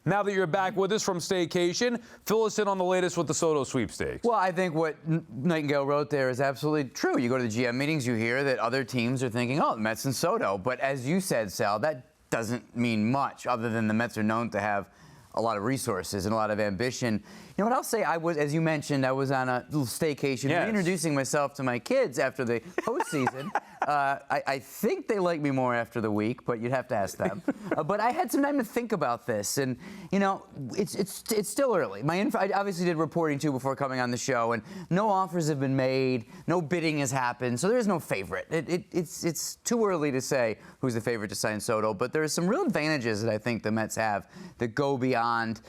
Now that you're back with us from staycation, fill us in on the latest with the Soto sweepstakes. Well, I think what Nightingale wrote there is absolutely true. You go to the GM meetings, you hear that other teams are thinking, oh, the Mets and Soto. But as you said, Sal, that doesn't mean much other than the Mets are known to have a lot of resources and a lot of ambition. You know what I'll say? As you mentioned, I was on a little staycation, reintroducing myself to my kids after the postseason. I think they like me more after the week, but you'd have to ask them. But I had some time to think about this, and you know, it's still early. I obviously did reporting too before coming on the show, and no offers have been made, no bidding has happened, so there's no favorite. It's too early to say who's the favorite to sign Soto, but there are some real advantages that I think the Mets have that go beyond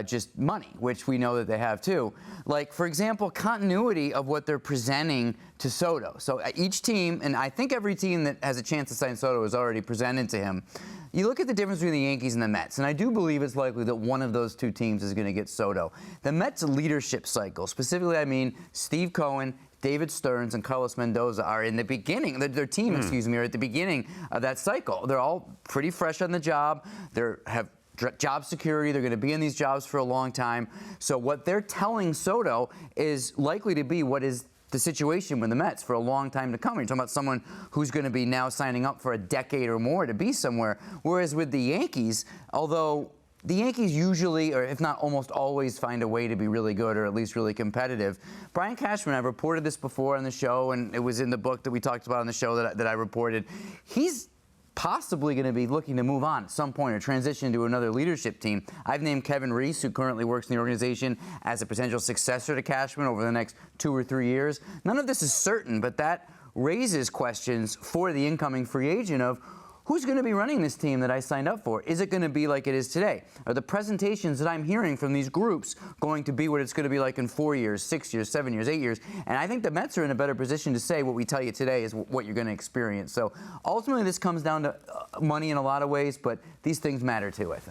just money, which we know that they have too. Like, for example, continuity of what they're presenting to Soto. So each team, and I think every team that has a chance to sign Soto has already presented to him. You look at the difference between the Yankees and the Mets, and I do believe it's likely that one of those two teams is going to get Soto. The Mets' leadership cycle, specifically I mean Steve Cohen, David Stearns, and Carlos Mendoza are in the beginning, their team, excuse me, are at the beginning of that cycle. They're all pretty fresh on the job. They have job security. They're going to be in these jobs for a long time. So what they're telling Soto is likely to be what is the situation with the Mets for a long time to come. You're talking about someone who's going to be now signing up for a decade or more to be somewhere. Whereas with the Yankees, although the Yankees usually, or if not almost always, find a way to be really good or at least really competitive. Brian Cashman, I've reported this before on the show, and it was in the book that we talked about on the show that I reported. He's possibly going to be looking to move on at some point or transition to another leadership team. I've named Kevin Reese, who currently works in the organization, as a potential successor to Cashman over the next 2 or 3 years. None of this is certain, but that raises questions for the incoming free agent of who's going to be running this team that I signed up for? Is it going to be like it is today? Are the presentations that I'm hearing from these groups going to be what it's going to be like in 4 years, 6 years, 7 years, 8 years? And I think the Mets are in a better position to say what we tell you today is what you're going to experience. So ultimately this comes down to money in a lot of ways, but these things matter too, I think.